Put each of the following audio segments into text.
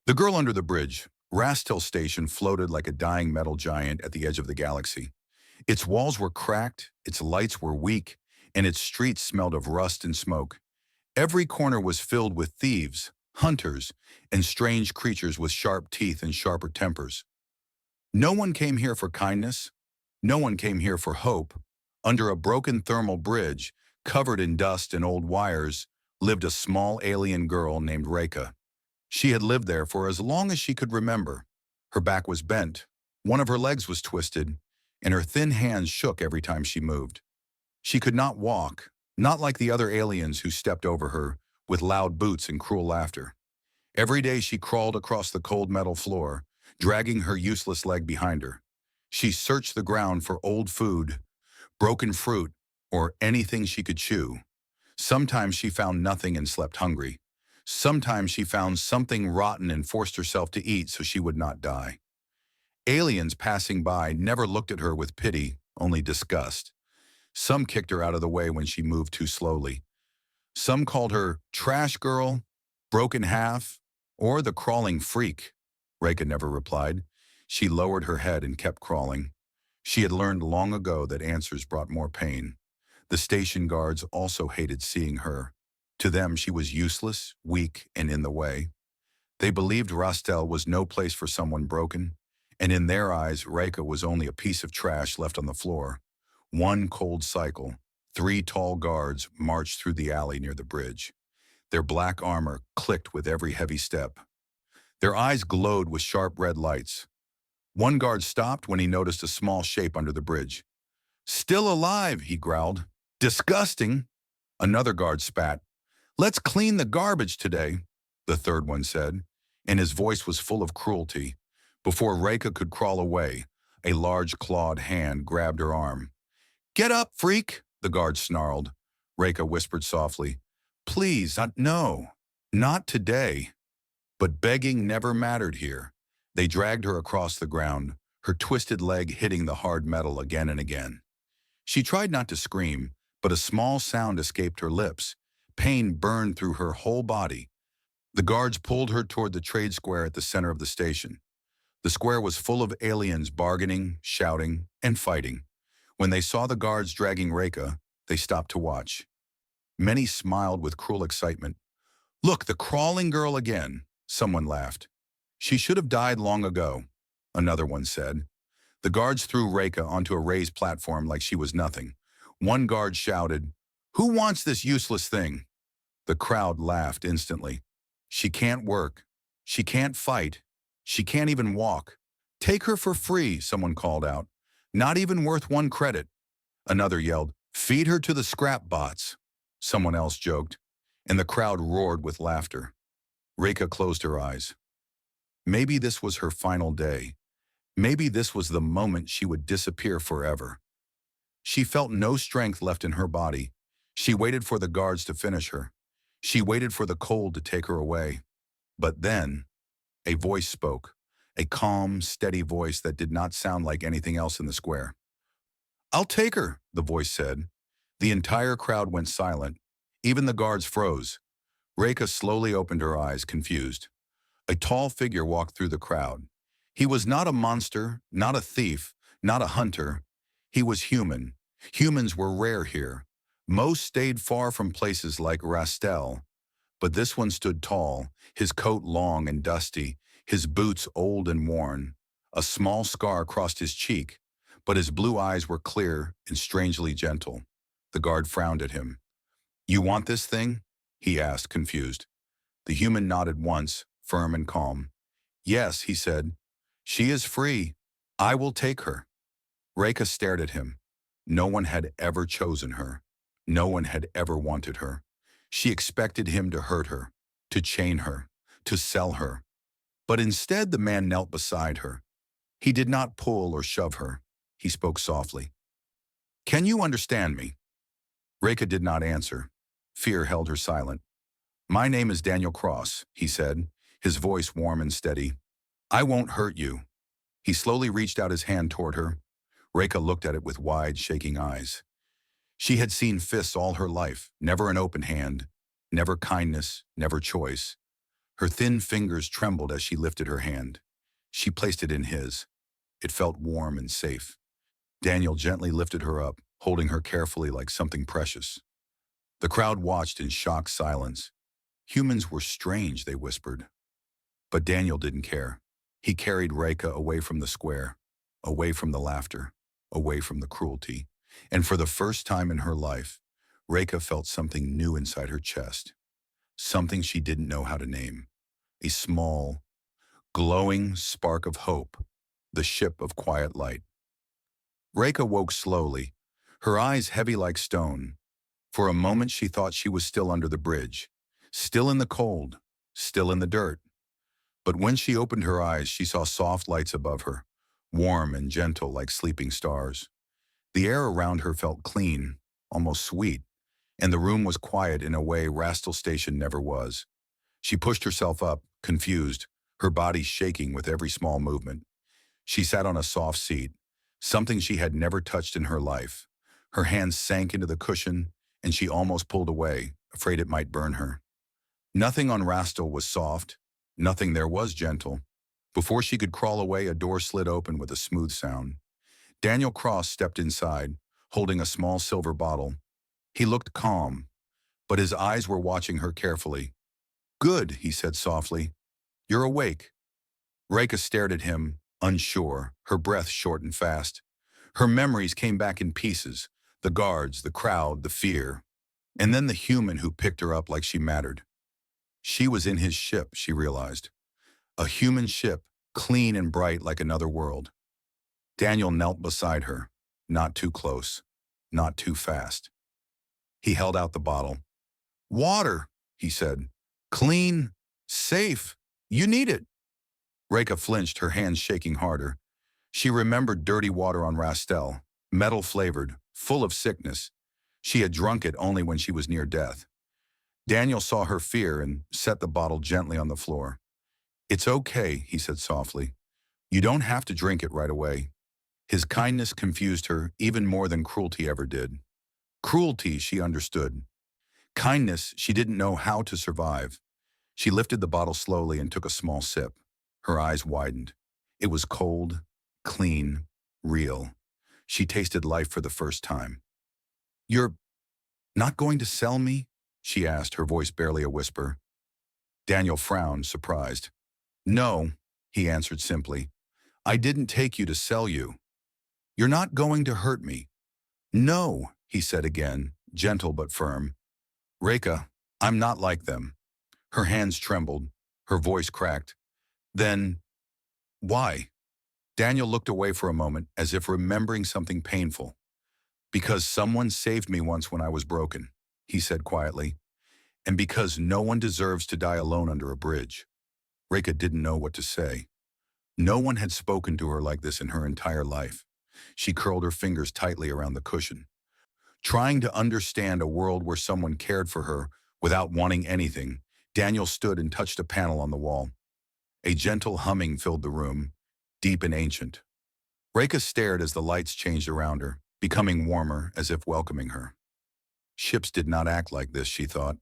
The Girl Under the Bridge, Rastel Station floated like a dying metal giant at the edge of the galaxy. Its walls were cracked, its lights were weak, and its streets smelled of rust and smoke. Every corner was filled with thieves, hunters, and strange creatures with sharp teeth and sharper tempers. No one came here for kindness. No one came here for hope. Under a broken thermal bridge, covered in dust and old wires, lived a small alien girl named Reika. She had lived there for as long as she could remember. Her back was bent, one of her legs was twisted, and her thin hands shook every time she moved. She could not walk, not like the other aliens who stepped over her with loud boots and cruel laughter. Every day she crawled across the cold metal floor, dragging her useless leg behind her. She searched the ground for old food, broken fruit, or anything she could chew. Sometimes she found nothing and slept hungry. Sometimes she found something rotten and forced herself to eat so she would not die. Aliens passing by never looked at her with pity, only disgust. Some kicked her out of the way when she moved too slowly. Some called her trash girl, broken half, or the crawling freak. Reika never replied. She lowered her head and kept crawling. She had learned long ago that answers brought more pain. The station guards also hated seeing her. To them, she was useless, weak, and in the way. They believed Rastel was no place for someone broken, and in their eyes, Reika was only a piece of trash left on the floor. One cold cycle, 3 tall guards marched through the alley near the bridge. Their black armor clicked with every heavy step. Their eyes glowed with sharp red lights. One guard stopped when he noticed a small shape under the bridge. "Still alive," he growled. "Disgusting." Another guard spat. "Let's clean the garbage today," the third one said, and his voice was full of cruelty. Before Reika could crawl away, a large clawed hand grabbed her arm. "Get up, freak," the guard snarled. Reika whispered softly, "Please, no, not today." But begging never mattered here. They dragged her across the ground, her twisted leg hitting the hard metal again and again. She tried not to scream, but a small sound escaped her lips. Pain burned through her whole body. The guards pulled her toward the trade square at the center of the station. The square was full of aliens bargaining, shouting, and fighting. When they saw the guards dragging Reika, they stopped to watch. Many smiled with cruel excitement. "Look, the crawling girl again," someone laughed. "She should have died long ago," another one said. The guards threw Reika onto a raised platform like she was nothing. One guard shouted, "Who wants this useless thing?" The crowd laughed instantly. "She can't work. She can't fight. She can't even walk. Take her for free," someone called out. "Not even worth 1 credit." Another yelled, "Feed her to the scrap bots," someone else joked, and the crowd roared with laughter. Reika closed her eyes. Maybe this was her final day. Maybe this was the moment she would disappear forever. She felt no strength left in her body. She waited for the guards to finish her. She waited for the cold to take her away. But then, a voice spoke, a calm, steady voice that did not sound like anything else in the square. "I'll take her," the voice said. The entire crowd went silent. Even the guards froze. Reika slowly opened her eyes, confused. A tall figure walked through the crowd. He was not a monster, not a thief, not a hunter. He was human. Humans were rare here. Most stayed far from places like Rastel. But this one stood tall, his coat long and dusty, his boots old and worn. A small scar crossed his cheek, but his blue eyes were clear and strangely gentle. The guard frowned at him. "You want this thing?" he asked, confused. The human nodded once, firm and calm. "Yes," he said. "She is free. I will take her." Reika stared at him. No one had ever chosen her. No one had ever wanted her. She expected him to hurt her, to chain her, to sell her. But instead the man knelt beside her. He did not pull or shove her. He spoke softly. "Can you understand me?" Reika did not answer. Fear held her silent. "My name is Daniel Cross," he said, his voice warm and steady. "I won't hurt you." He slowly reached out his hand toward her. Reika looked at it with wide, shaking eyes. She had seen fists all her life, never an open hand, never kindness, never choice. Her thin fingers trembled as she lifted her hand. She placed it in his. It felt warm and safe. Daniel gently lifted her up, holding her carefully like something precious. The crowd watched in shocked silence. Humans were strange, they whispered. But Daniel didn't care. He carried Reka away from the square, away from the laughter, away from the cruelty. And for the first time in her life, Reka felt something new inside her chest, something she didn't know how to name. A small, glowing spark of hope, the ship of quiet light. Reka woke slowly, her eyes heavy like stone. For a moment she thought she was still under the bridge, still in the cold, still in the dirt. But when she opened her eyes, she saw soft lights above her, warm and gentle like sleeping stars. The air around her felt clean, almost sweet, and the room was quiet in a way Rastel Station never was. She pushed herself up, confused, her body shaking with every small movement. She sat on a soft seat, something she had never touched in her life. Her hands sank into the cushion, and she almost pulled away, afraid it might burn her. Nothing on Rastel was soft, nothing there was gentle. Before she could crawl away, a door slid open with a smooth sound. Daniel Cross stepped inside, holding a small silver bottle. He looked calm, but his eyes were watching her carefully. "Good," he said softly. "You're awake." Reka stared at him, unsure, her breath short and fast. Her memories came back in pieces, the guards, the crowd, the fear, and then the human who picked her up like she mattered. She was in his ship, she realized. A human ship, clean and bright like another world. Daniel knelt beside her, not too close, not too fast. He held out the bottle. "Water," he said. "Clean, safe. You need it." Reka flinched, her hands shaking harder. She remembered dirty water on Rastel, metal-flavored, full of sickness. She had drunk it only when she was near death. Daniel saw her fear and set the bottle gently on the floor. "It's okay," he said softly. "You don't have to drink it right away." His kindness confused her even more than cruelty ever did. Cruelty, she understood. Kindness, she didn't know how to survive. She lifted the bottle slowly and took a small sip. Her eyes widened. It was cold, clean, real. She tasted life for the first time. "You're not going to sell me?" she asked, her voice barely a whisper. Daniel frowned, surprised. "No," he answered simply. "I didn't take you to sell you. You're not going to hurt me." "No," he said again, gentle but firm. "Reka, I'm not like them." Her hands trembled, her voice cracked. "Then, why?" Daniel looked away for a moment, as if remembering something painful. "Because someone saved me once when I was broken," he said quietly. "And because no one deserves to die alone under a bridge." Reka didn't know what to say. No one had spoken to her like this in her entire life. She curled her fingers tightly around the cushion, trying to understand a world where someone cared for her without wanting anything. Daniel stood and touched a panel on the wall. A gentle humming filled the room, deep and ancient. Reka stared as the lights changed around her, becoming warmer, as if welcoming her. Ships did not act like this, she thought.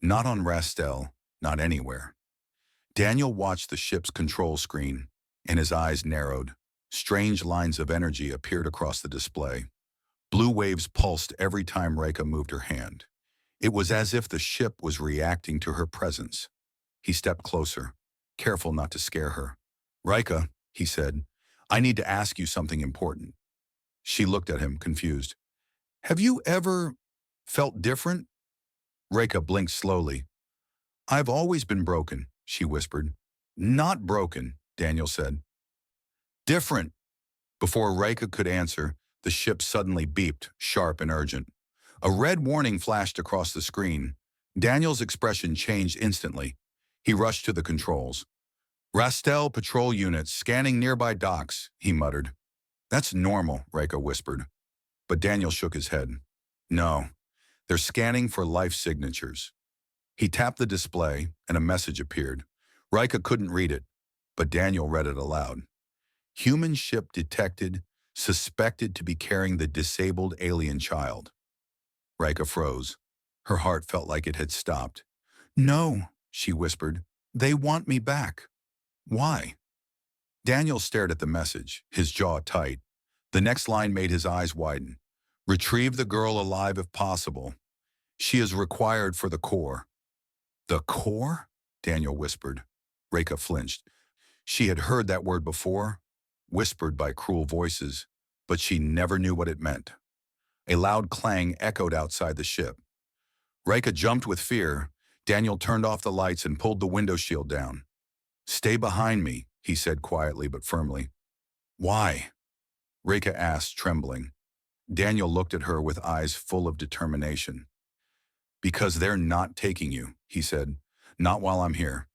Not on Rastel, not anywhere. Daniel watched the ship's control screen, and his eyes narrowed. Strange lines of energy appeared across the display. Blue waves pulsed every time Reka moved her hand. It was as if the ship was reacting to her presence. He stepped closer, careful not to scare her. "Reka," he said, "I need to ask you something important." She looked at him, confused. "Have you ever felt different?" Reka blinked slowly. "I've always been broken," she whispered. "Not broken," Daniel said. "Different." Before Reka could answer, the ship suddenly beeped, sharp and urgent. A red warning flashed across the screen. Daniel's expression changed instantly. He rushed to the controls. "Rastel patrol units scanning nearby docks," he muttered. "That's normal," Reka whispered. But Daniel shook his head. "No, they're scanning for life signatures." He tapped the display, and a message appeared. Rika couldn't read it, but Daniel read it aloud. "Human ship detected, suspected to be carrying the disabled alien child." Rika froze. Her heart felt like it had stopped. "No," she whispered. They want me back. Why? Daniel stared at the message, his jaw tight. The next line made his eyes widen. Retrieve the girl alive if possible. She is required for the core. The core? Daniel whispered. Reka flinched. She had heard that word before, whispered by cruel voices, but she never knew what it meant. A loud clang echoed outside the ship. Reka jumped with fear. Daniel turned off the lights and pulled the window shield down. Stay behind me, he said quietly but firmly. Why? Reka asked, trembling. Daniel looked at her with eyes full of determination. Because they're not taking you, he said. Not while I'm here.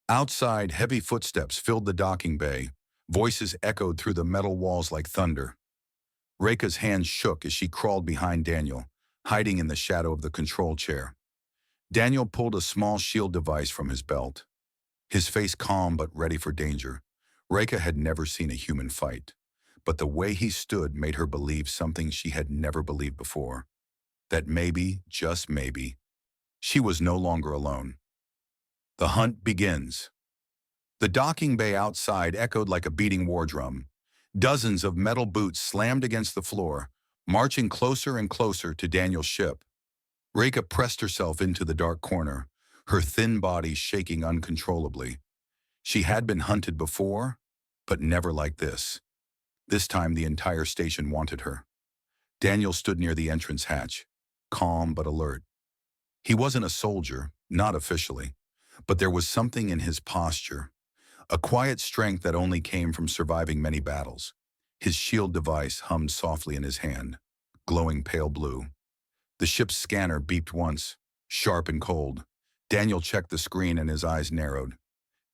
Outside, heavy footsteps filled the docking bay. Voices echoed through the metal walls like thunder. Reka's hands shook as she crawled behind Daniel, hiding in the shadow of the control chair. Daniel pulled a small shield device from his belt. His face calm but ready for danger. Reka had never seen a human fight, but the way he stood made her believe something she had never believed before. That maybe, just maybe, she was no longer alone. The hunt begins. The docking bay outside echoed like a beating war drum. Dozens of metal boots slammed against the floor, marching closer and closer to Daniel's ship. Reka pressed herself into the dark corner, her thin body shaking uncontrollably. She had been hunted before, but never like this. This time the entire station wanted her. Daniel stood near the entrance hatch, calm but alert. He wasn't a soldier, not officially, but there was something in his posture, a quiet strength that only came from surviving many battles. His shield device hummed softly in his hand, glowing pale blue. The ship's scanner beeped once, sharp and cold. Daniel checked the screen and his eyes narrowed.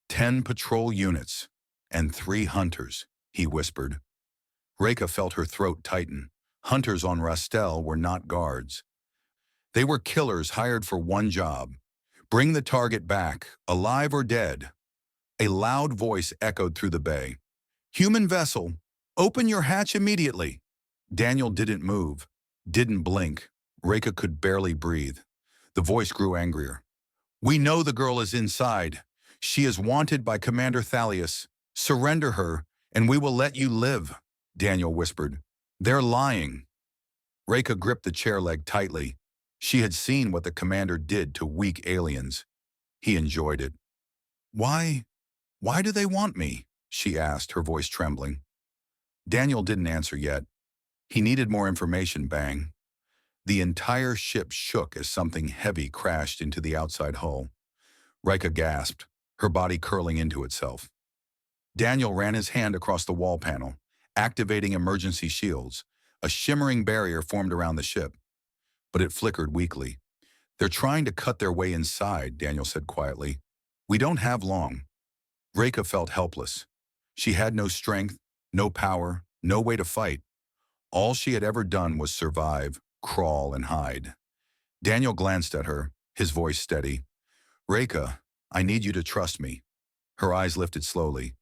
10 patrol units and 3 hunters, he whispered. Reka felt her throat tighten. Hunters on Rastel were not guards. They were killers hired for one job. Bring the target back, alive or dead. A loud voice echoed through the bay. Human vessel, open your hatch immediately. Daniel didn't move, didn't blink. Reka could barely breathe. The voice grew angrier. We know the girl is inside. She is wanted by Commander Thalius. Surrender her, and we will let you live, Daniel whispered. They're lying. Reka gripped the chair leg tightly. She had seen what the commander did to weak aliens. He enjoyed it. Why do they want me? She asked, her voice trembling. Daniel didn't answer yet. He needed more information, Bang. The entire ship shook as something heavy crashed into the outside hull. Rika gasped, her body curling into itself. Daniel ran his hand across the wall panel, activating emergency shields. A shimmering barrier formed around the ship, but it flickered weakly. They're trying to cut their way inside, Daniel said quietly. We don't have long. Rika felt helpless. She had no strength, no power, no way to fight. All she had ever done was survive, crawl, and hide. Daniel glanced at her, his voice steady. Rika, I need you to trust me. Her eyes lifted slowly.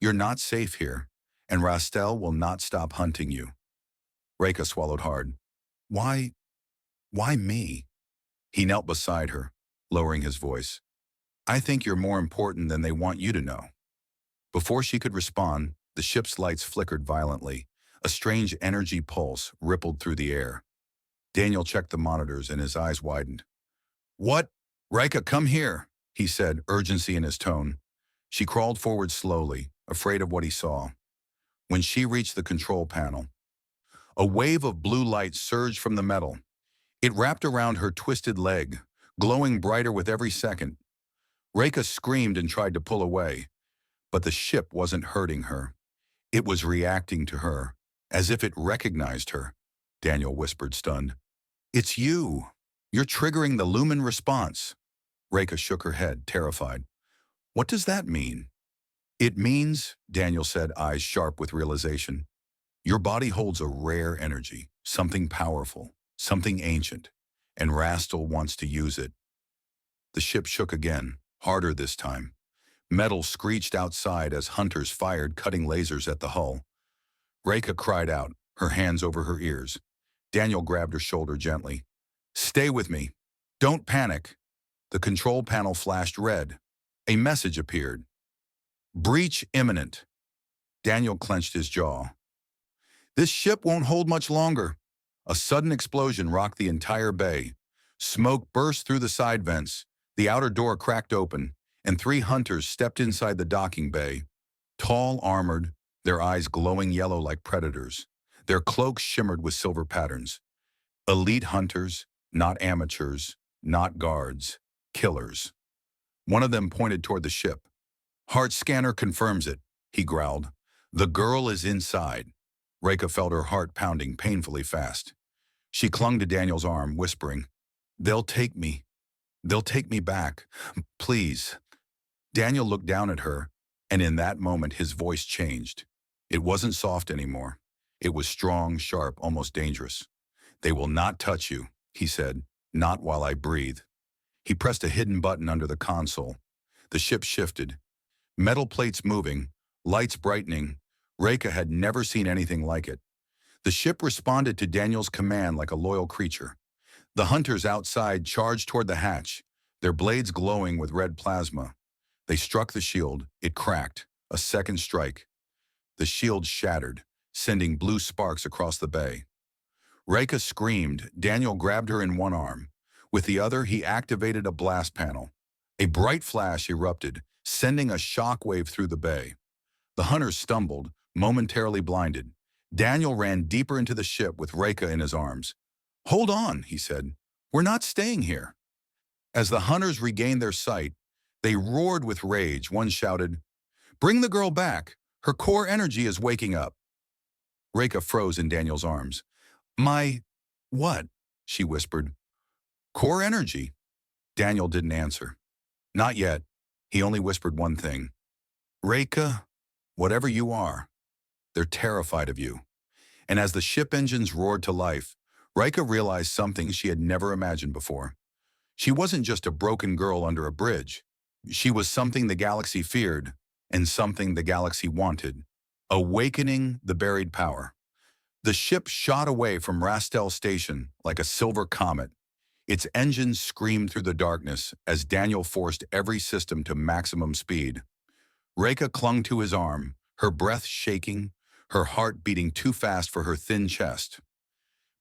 You're not safe here, and Rastel will not stop hunting you. Reka swallowed hard. Why me? He knelt beside her, lowering his voice. I think you're more important than they want you to know. Before she could respond, the ship's lights flickered violently. A strange energy pulse rippled through the air. Daniel checked the monitors and his eyes widened. What? Rika, come here, he said, urgency in his tone. She crawled forward slowly, afraid of what he saw. When she reached the control panel, a wave of blue light surged from the metal. It wrapped around her twisted leg, glowing brighter with every second. Reka screamed and tried to pull away, but the ship wasn't hurting her. It was reacting to her, as if it recognized her, Daniel whispered, stunned. It's you. You're triggering the Lumen response. Reka shook her head, terrified. What does that mean? It means, Daniel said, eyes sharp with realization, your body holds a rare energy, something powerful, something ancient, and Rastel wants to use it. The ship shook again, harder this time. Metal screeched outside as hunters fired cutting lasers at the hull. Reka cried out, her hands over her ears. Daniel grabbed her shoulder gently. Stay with me. Don't panic. The control panel flashed red. A message appeared. Breach imminent. Daniel clenched his jaw. This ship won't hold much longer. A sudden explosion rocked the entire bay. Smoke burst through the side vents, the outer door cracked open, and 3 hunters stepped inside the docking bay. Tall, armored, their eyes glowing yellow like predators. Their cloaks shimmered with silver patterns. Elite hunters, not amateurs, not guards, killers. One of them pointed toward the ship. Heart scanner confirms it, he growled. The girl is inside. Reka felt her heart pounding painfully fast. She clung to Daniel's arm, whispering, "They'll take me. They'll take me back. Please." Daniel looked down at her, and in that moment his voice changed. It wasn't soft anymore. It was strong, sharp, almost dangerous. "They will not touch you," he said, "not while I breathe." He pressed a hidden button under the console. The ship shifted. Metal plates moving, lights brightening. Reka had never seen anything like it. The ship responded to Daniel's command like a loyal creature. The hunters outside charged toward the hatch, their blades glowing with red plasma. They struck the shield. It cracked. A second strike. The shield shattered, sending blue sparks across the bay. Reka screamed. Daniel grabbed her in one arm. With the other, he activated a blast panel. A bright flash erupted, sending a shockwave through the bay. The hunters stumbled, momentarily blinded. Daniel ran deeper into the ship with Reka in his arms. "Hold on," he said. "We're not staying here." As the hunters regained their sight, they roared with rage. One shouted, "Bring the girl back. Her core energy is waking up." Reka froze in Daniel's arms. "My... what?" she whispered. "Core energy." Daniel didn't answer. Not yet. He only whispered one thing. "Reka, whatever you are, they're terrified of you." And as the ship engines roared to life, Reka realized something she had never imagined before. She wasn't just a broken girl under a bridge. She was something the galaxy feared, and something the galaxy wanted. Awakening the buried power. The ship shot away from Rastel Station like a silver comet. Its engines screamed through the darkness as Daniel forced every system to maximum speed. Reka clung to his arm, her breath shaking, her heart beating too fast for her thin chest.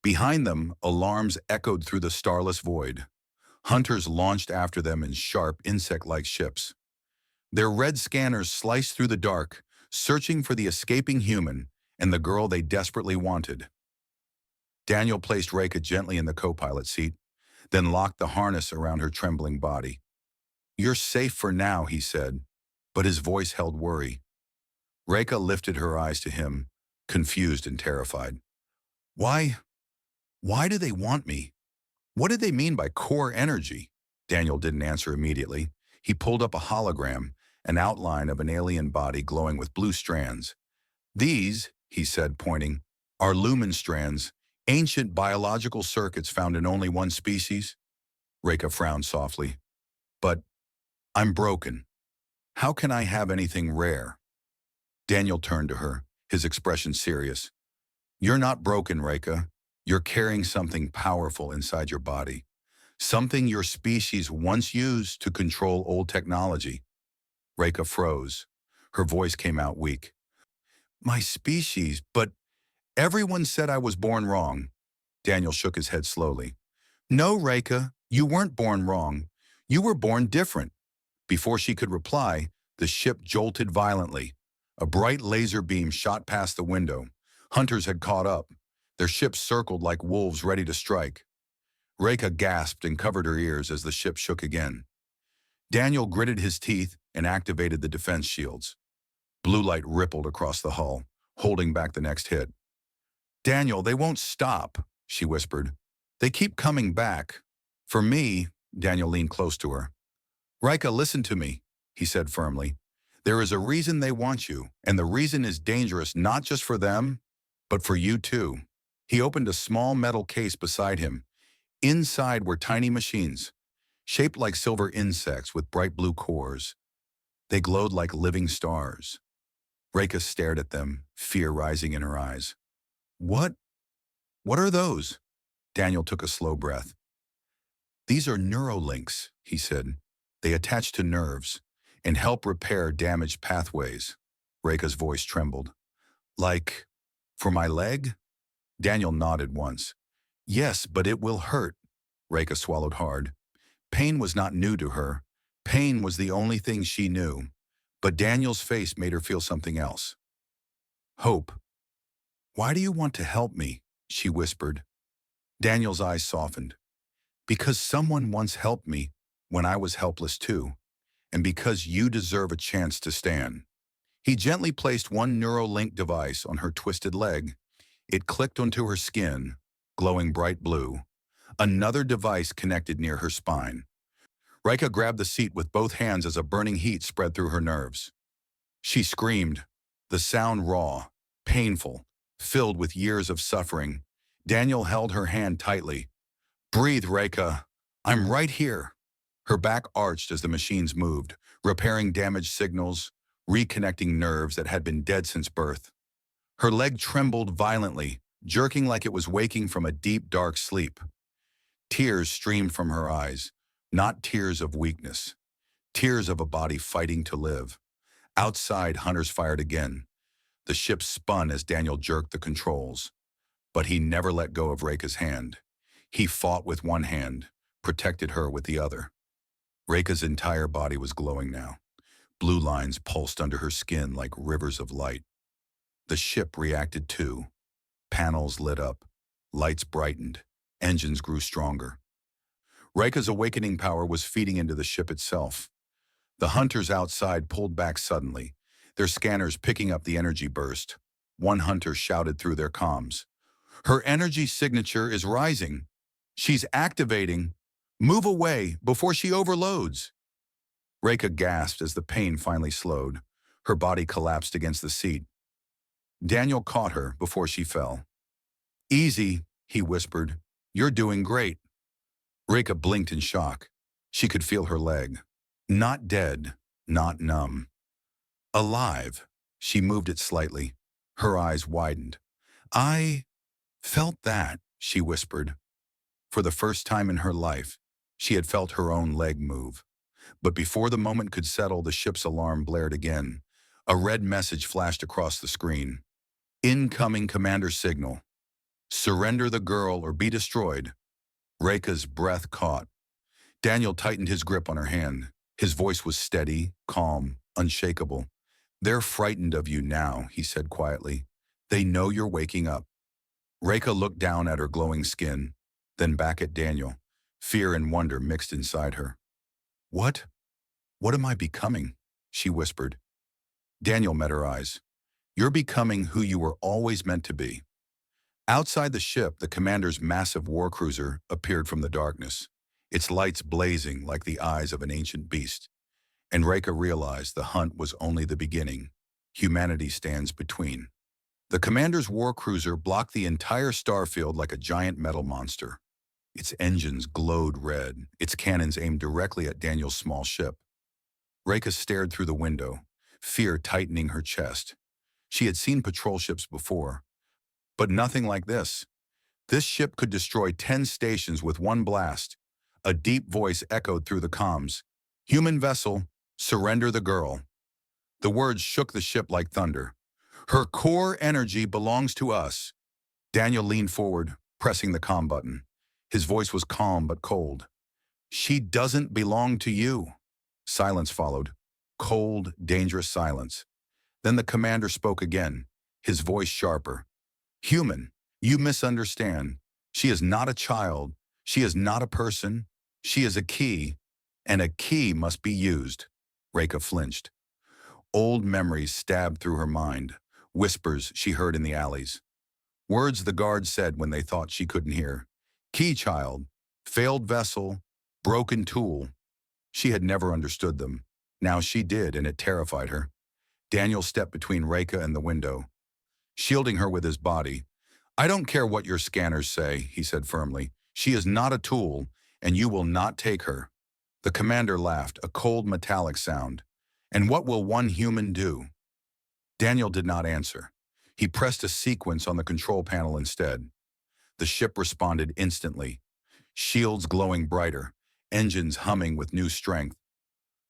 Behind them, alarms echoed through the starless void. Hunters launched after them in sharp, insect-like ships. Their red scanners sliced through the dark, searching for the escaping human and the girl they desperately wanted. Daniel placed Reka gently in the co-pilot seat, then locked the harness around her trembling body. "You're safe for now," he said, but his voice held worry. Reka lifted her eyes to him, confused and terrified. Why do they want me? What did they mean by core energy?" Daniel didn't answer immediately. He pulled up a hologram, an outline of an alien body glowing with blue strands. "These," he said, pointing, "are lumen strands, ancient biological circuits found in only one species." Reka frowned softly. "But I'm broken. How can I have anything rare?" Daniel turned to her, his expression serious. "You're not broken, Reka. You're carrying something powerful inside your body. Something your species once used to control old technology." Reka froze. Her voice came out weak. "My species, but everyone said I was born wrong." Daniel shook his head slowly. "No, Reka, you weren't born wrong. You were born different." Before she could reply, the ship jolted violently. A bright laser beam shot past the window. Hunters had caught up. Their ship circled like wolves ready to strike. Reka gasped and covered her ears as the ship shook again. Daniel gritted his teeth and activated the defense shields. Blue light rippled across the hull, holding back the next hit. "Daniel, they won't stop," she whispered. "They keep coming back. For me," Daniel leaned close to her. "Rika, listen to me," he said firmly. "There is a reason they want you, and the reason is dangerous not just for them, but for you too." He opened a small metal case beside him. Inside were tiny machines, shaped like silver insects with bright blue cores. They glowed like living stars. Reka stared at them, fear rising in her eyes. What are those?" Daniel took a slow breath. "These are neurolinks," he said. "They attach to nerves. and help repair damaged pathways. Reka's voice trembled. Like, for my leg? Daniel nodded once. Yes, but it will hurt. Reka swallowed hard. Pain was not new to her. Pain was the only thing she knew. But Daniel's face made her feel something else. Hope. Why do you want to help me? She whispered. Daniel's eyes softened. Because someone once helped me when I was helpless too, and because you deserve a chance to stand. He gently placed one Neuralink device on her twisted leg. It clicked onto her skin, glowing bright blue. Another device connected near her spine. Rika grabbed the seat with both hands as a burning heat spread through her nerves. She screamed, the sound raw, painful, filled with years of suffering. Daniel held her hand tightly. Breathe, Rika. I'm right here. Her back arched as the machines moved, repairing damaged signals, reconnecting nerves that had been dead since birth. Her leg trembled violently, jerking like it was waking from a deep, dark sleep. Tears streamed from her eyes, not tears of weakness, tears of a body fighting to live. Outside, hunters fired again. The ship spun as Daniel jerked the controls. But he never let go of Reka's hand. He fought with one hand, protected her with the other. Reka's entire body was glowing now. Blue lines pulsed under her skin like rivers of light. The ship reacted too. Panels lit up. Lights brightened. Engines grew stronger. Reka's awakening power was feeding into the ship itself. The hunters outside pulled back suddenly, their scanners picking up the energy burst. One hunter shouted through their comms. Her energy signature is rising. She's activating. Move away before she overloads. Reka gasped as the pain finally slowed. Her body collapsed against the seat. Daniel caught her before she fell. Easy, he whispered. You're doing great. Reka blinked in shock. She could feel her leg. Not dead, not numb. Alive. She moved it slightly. Her eyes widened. I felt that, she whispered. For the first time in her life, she had felt her own leg move. But before the moment could settle, the ship's alarm blared again. A red message flashed across the screen. Incoming commander signal. Surrender the girl or be destroyed. Reka's breath caught. Daniel tightened his grip on her hand. His voice was steady, calm, unshakable. They're frightened of you now, he said quietly. They know you're waking up. Reka looked down at her glowing skin, then back at Daniel. Fear and wonder mixed inside her. What? What am I becoming? She whispered. Daniel met her eyes. You're becoming who you were always meant to be. Outside the ship, the commander's massive war cruiser appeared from the darkness, its lights blazing like the eyes of an ancient beast. And Reka realized the hunt was only the beginning. Humanity stands between. The commander's war cruiser blocked the entire starfield like a giant metal monster. Its engines glowed red, its cannons aimed directly at Daniel's small ship. Reka stared through the window, fear tightening her chest. She had seen patrol ships before, but nothing like this. This ship could destroy 10 stations with one blast. A deep voice echoed through the comms. Human vessel, surrender the girl. The words shook the ship like thunder. Her core energy belongs to us. Daniel leaned forward, pressing the comm button. His voice was calm but cold. She doesn't belong to you. Silence followed. Cold, dangerous silence. Then the commander spoke again, his voice sharper. Human, you misunderstand. She is not a child. She is not a person. She is a key, and a key must be used. Reka flinched. Old memories stabbed through her mind, whispers she heard in the alleys. Words the guards said when they thought she couldn't hear. Key child, failed vessel, broken tool. She had never understood them. Now she did, and it terrified her. Daniel stepped between Reka and the window, shielding her with his body. I don't care what your scanners say, he said firmly. She is not a tool, and you will not take her. The commander laughed, a cold metallic sound. And what will one human do? Daniel did not answer. He pressed a sequence on the control panel instead. The ship responded instantly. Shields glowing brighter, engines humming with new strength.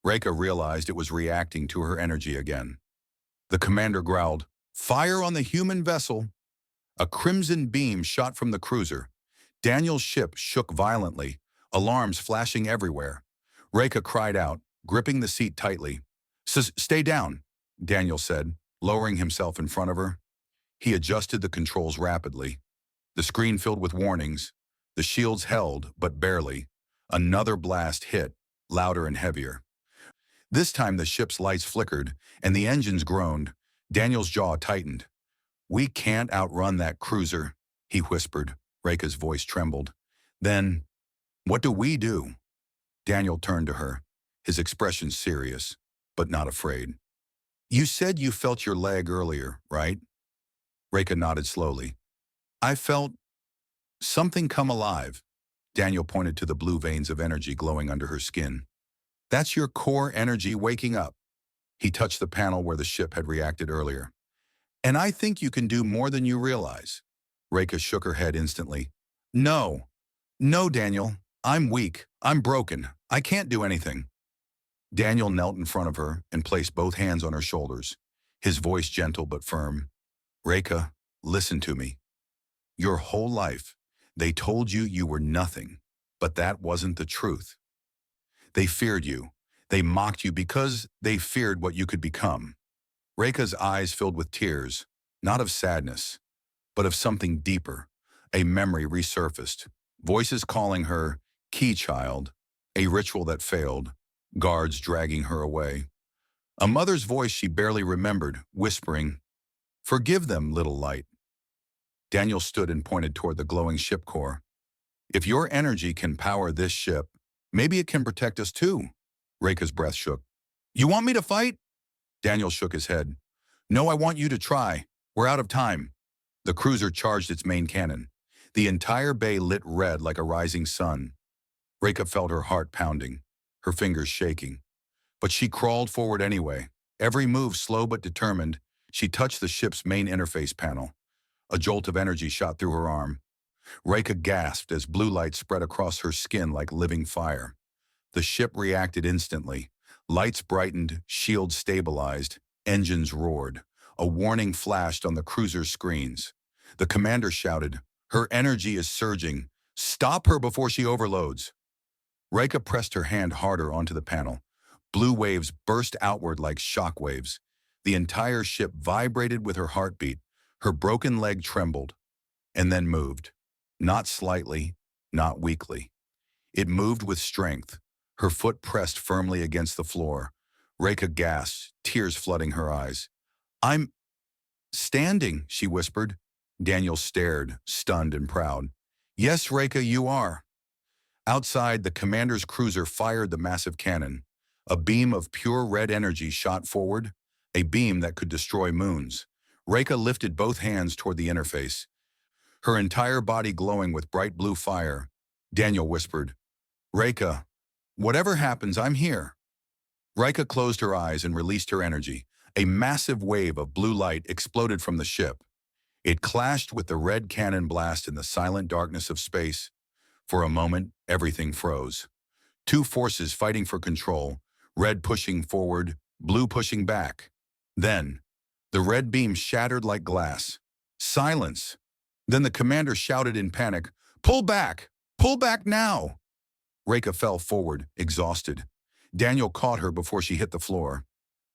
Reka realized it was reacting to her energy again. The commander growled, "Fire on the human vessel!" A crimson beam shot from the cruiser. Daniel's ship shook violently, alarms flashing everywhere. Reka cried out, gripping the seat tightly. Stay down," Daniel said, lowering himself in front of her. He adjusted the controls rapidly. The screen filled with warnings. The shields held, but barely. Another blast hit, louder and heavier. This time the ship's lights flickered, and the engines groaned. Daniel's jaw tightened. "We can't outrun that cruiser," he whispered. Reka's voice trembled. "Then, what do we do?" Daniel turned to her, his expression serious, but not afraid. "You said you felt your leg earlier, right?" Reka nodded slowly. "I felt something come alive." Daniel pointed to the blue veins of energy glowing under her skin. "That's your core energy waking up." He touched the panel where the ship had reacted earlier. "And I think you can do more than you realize." Reka shook her head instantly. "No. No, Daniel. I'm weak. I'm broken. I can't do anything." Daniel knelt in front of her and placed both hands on her shoulders, his voice gentle but firm. "Reka, listen to me. Your whole life, they told you you were nothing, but that wasn't the truth. They feared you. They mocked you because they feared what you could become." Reka's eyes filled with tears, not of sadness, but of something deeper. A memory resurfaced, voices calling her key child, a ritual that failed, guards dragging her away. A mother's voice she barely remembered, whispering, "Forgive them, little light." Daniel stood and pointed toward the glowing ship core. "If your energy can power this ship, maybe it can protect us too." Reka's breath shook. "You want me to fight?" Daniel shook his head. "No, I want you to try. We're out of time." The cruiser charged its main cannon. The entire bay lit red like a rising sun. Reka felt her heart pounding, her fingers shaking. But she crawled forward anyway. Every move slow but determined, she touched the ship's main interface panel. A jolt of energy shot through her arm. Reka gasped as blue light spread across her skin like living fire. The ship reacted instantly. Lights brightened, shields stabilized, engines roared. A warning flashed on the cruiser's screens. The commander shouted, "Her energy is surging. Stop her before she overloads." Reka pressed her hand harder onto the panel. Blue waves burst outward like shock waves. The entire ship vibrated with her heartbeat. Her broken leg trembled, and then moved. Not slightly, not weakly. It moved with strength. Her foot pressed firmly against the floor. Reka gasped, tears flooding her eyes. "I'm standing," she whispered. Daniel stared, stunned and proud. "Yes, Reka, you are." Outside, the commander's cruiser fired the massive cannon. A beam of pure red energy shot forward, a beam that could destroy moons. Reka lifted both hands toward the interface, her entire body glowing with bright blue fire. Daniel whispered, "Reka, whatever happens, I'm here." Rika closed her eyes and released her energy. A massive wave of blue light exploded from the ship. It clashed with the red cannon blast in the silent darkness of space. For a moment, everything froze. Two forces fighting for control, red pushing forward, blue pushing back. Then, the red beam shattered like glass. Silence. Then the commander shouted in panic, "Pull back! Pull back now!" Reka fell forward, exhausted. Daniel caught her before she hit the floor.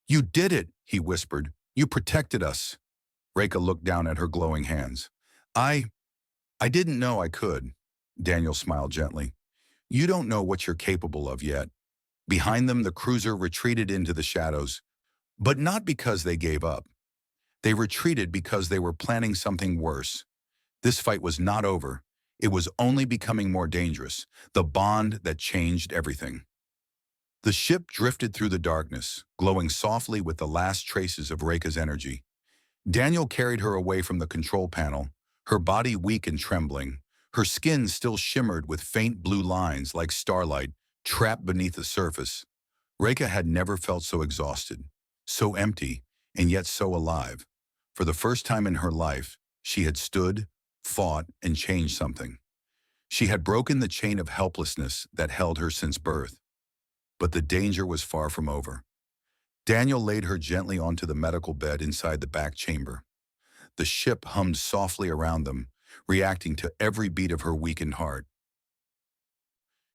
"You did it," he whispered. "You protected us." Reka looked down at her glowing hands. I didn't know I could." Daniel smiled gently. "You don't know what you're capable of yet." Behind them, the cruiser retreated into the shadows. But not because they gave up. They retreated because they were planning something worse. This fight was not over. It was only becoming more dangerous, the bond that changed everything. The ship drifted through the darkness, glowing softly with the last traces of Reka's energy. Daniel carried her away from the control panel, her body weak and trembling. Her skin still shimmered with faint blue lines like starlight trapped beneath the surface. Reka had never felt so exhausted, so empty, and yet so alive. For the first time in her life, she had stood, fought, and changed something. She had broken the chain of helplessness that held her since birth. But the danger was far from over. Daniel laid her gently onto the medical bed inside the back chamber. The ship hummed softly around them, reacting to every beat of her weakened heart.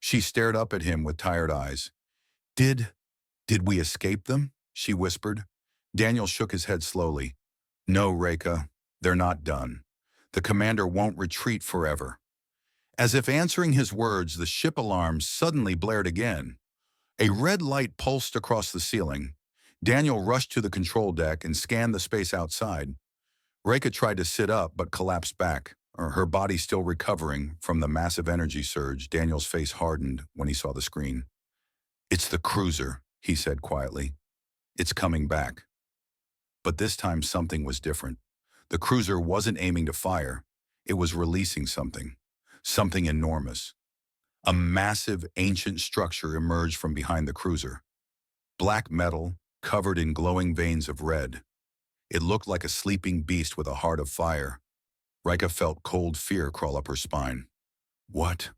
She stared up at him with tired eyes. Did, did we escape them? She whispered. Daniel shook his head slowly. No, Reka, they're not done. The commander won't retreat forever. As if answering his words, the ship alarm suddenly blared again. A red light pulsed across the ceiling. Daniel rushed to the control deck and scanned the space outside. Reka tried to sit up but collapsed back, her body still recovering from the massive energy surge. Daniel's face hardened when he saw the screen. It's the cruiser, he said quietly. It's coming back. But this time something was different. The cruiser wasn't aiming to fire. It was releasing something. Something enormous. A massive, ancient structure emerged from behind the cruiser. Black metal, covered in glowing veins of red. It looked like a sleeping beast with a heart of fire. Rika felt cold fear crawl up her spine. What?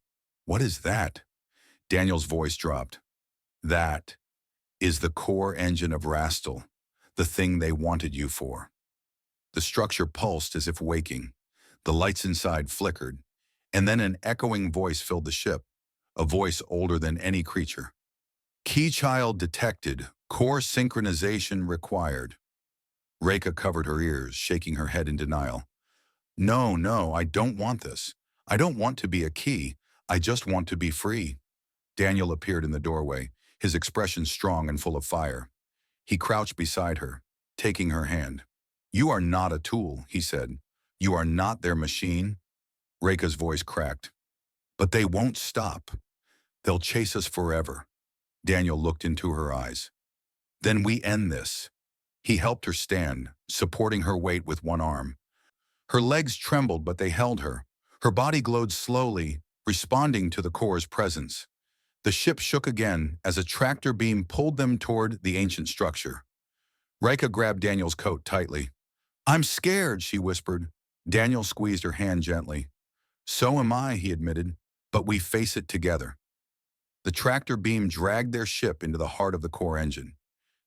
What is that? Daniel's voice dropped. That is the core engine of Rastal, the thing they wanted you for. The structure pulsed as if waking. The lights inside flickered, and then an echoing voice filled the ship, a voice older than any creature. Key child detected, core synchronization required. Reka covered her ears, shaking her head in denial. No, I don't want this. I don't want to be a key. I just want to be free. Daniel appeared in the doorway, his expression strong and full of fire. He crouched beside her, taking her hand. You are not a tool, he said. You are not their machine. Reka's voice cracked. But they won't stop. They'll chase us forever. Daniel looked into her eyes. Then we end this. He helped her stand, supporting her weight with one arm. Her legs trembled, but they held her. Her body glowed slowly, responding to the core's presence. The ship shook again as a tractor beam pulled them toward the ancient structure. Rika grabbed Daniel's coat tightly. I'm scared, she whispered. Daniel squeezed her hand gently. So am I, he admitted, but we face it together. The tractor beam dragged their ship into the heart of the core engine.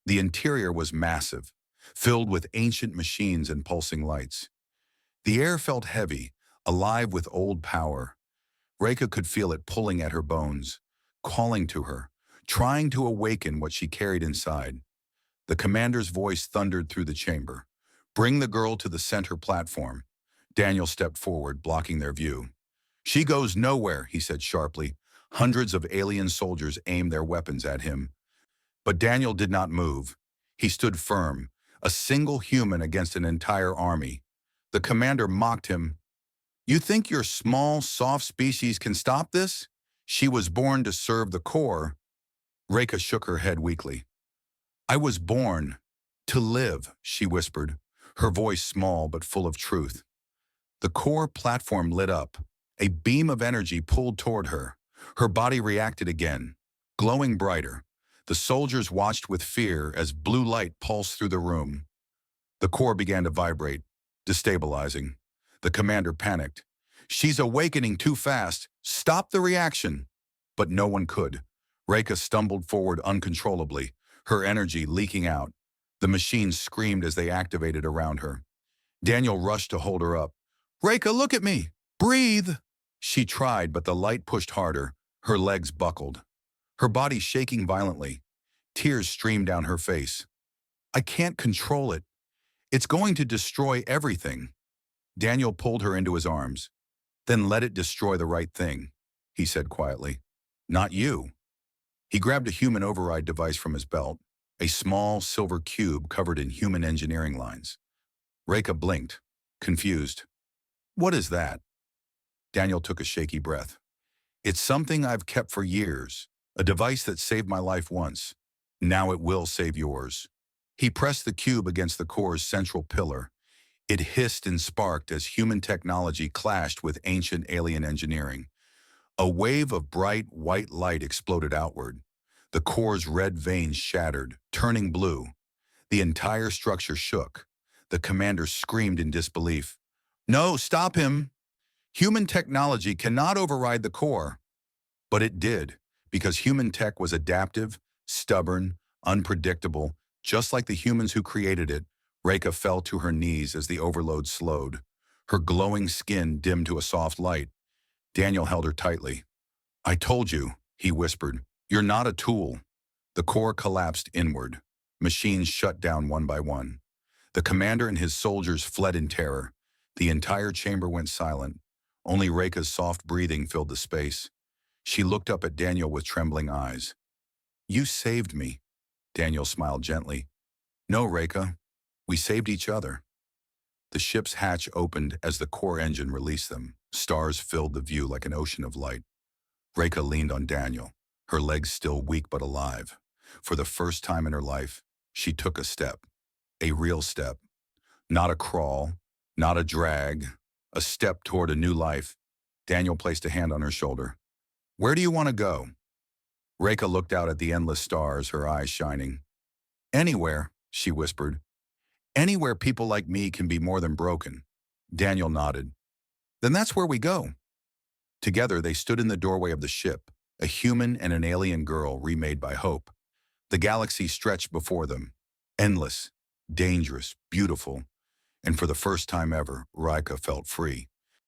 The interior was massive, filled with ancient machines and pulsing lights. The air felt heavy, alive with old power. Reka could feel it pulling at her bones, calling to her, trying to awaken what she carried inside. The commander's voice thundered through the chamber. Bring the girl to the center platform. Daniel stepped forward, blocking their view. She goes nowhere, he said sharply. Hundreds of alien soldiers aimed their weapons at him. But Daniel did not move. He stood firm, a single human against an entire army. The commander mocked him. You think your small, soft species can stop this? She was born to serve the core. Reka shook her head weakly. I was born to live, she whispered, her voice small but full of truth. The core platform lit up. A beam of energy pulled toward her. Her body reacted again, glowing brighter. The soldiers watched with fear as blue light pulsed through the room. The core began to vibrate, destabilizing. The commander panicked. She's awakening too fast. Stop the reaction. But no one could. Reka stumbled forward uncontrollably, her energy leaking out. The machines screamed as they activated around her. Daniel rushed to hold her up. Reka, look at me! Breathe! She tried, but the light pushed harder. Her legs buckled. Her body shaking violently. Tears streamed down her face. I can't control it. It's going to destroy everything. Daniel pulled her into his arms. Then let it destroy the right thing, he said quietly. Not you. He grabbed a human override device from his belt, a small silver cube covered in human engineering lines. Reka blinked, confused. What is that? Daniel took a shaky breath. It's something I've kept for years, a device that saved my life once. Now it will save yours. He pressed the cube against the core's central pillar. It hissed and sparked as human technology clashed with ancient alien engineering. A wave of bright white light exploded outward. The core's red veins shattered, turning blue. The entire structure shook. The commander screamed in disbelief. No, stop him! Human technology cannot override the core. But it did, because human tech was adaptive, Stubborn, unpredictable, just like the humans who created it, Reka fell to her knees as the overload slowed. Her glowing skin dimmed to a soft light. Daniel held her tightly. I told you, he whispered. You're not a tool. The core collapsed inward. Machines shut down one by one. The commander and his soldiers fled in terror. The entire chamber went silent. Only Reka's soft breathing filled the space. She looked up at Daniel with trembling eyes. You saved me. Daniel smiled gently. No, Reka. We saved each other. The ship's hatch opened as the core engine released them. Stars filled the view like an ocean of light. Reka leaned on Daniel, her legs still weak but alive. For the first time in her life, she took a step. A real step. Not a crawl, not a drag. A step toward a new life. Daniel placed a hand on her shoulder. Where do you want to go? Reka looked out at the endless stars, her eyes shining. Anywhere, she whispered. Anywhere people like me can be more than broken. Daniel nodded. Then that's where we go. Together, they stood in the doorway of the ship, a human and an alien girl remade by hope. The galaxy stretched before them, endless, dangerous, beautiful, and for the first time ever, Rika felt free.